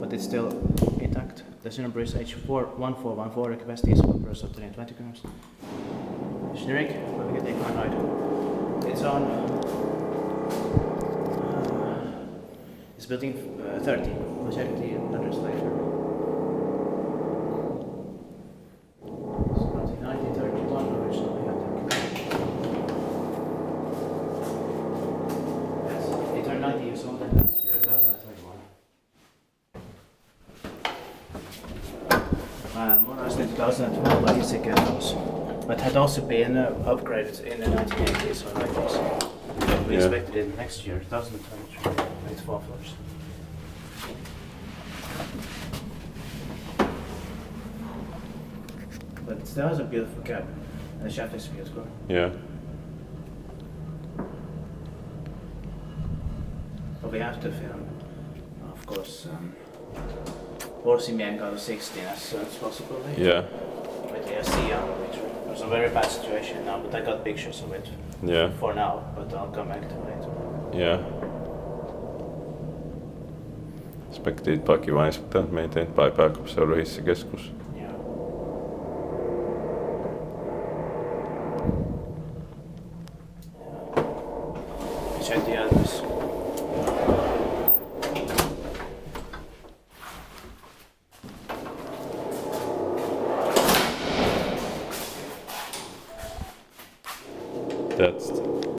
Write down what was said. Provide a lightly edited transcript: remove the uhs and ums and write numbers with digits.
but it's still intact. The number is H41414, the capacity is 120 grams. Generic, but we get paranoid. It's on. It's built in 30. We'll check the numbers later. So 1931 originally, I think. Yes, it turned 90 years old and last year, 2031. Modernized in 2012 by Hissikeskus, but had also been upgraded in the 1980s or 90s. We expected it next year, 2023, with 4 floors. But it still has a beautiful cab, and the shaft is beautiful. Yeah. But we have to film, of course, Jääkärinkatu 16 as soon as possible. Yeah. With the SC on the picture. It was a very bad situation now, but I got pictures of it. Yeah. For now, but I'll come back to it later. Yeah. Spektiit pakivain sitten maintained by Pääkaupunkiseudun Hissikeskus. Yeah. Check the address. That's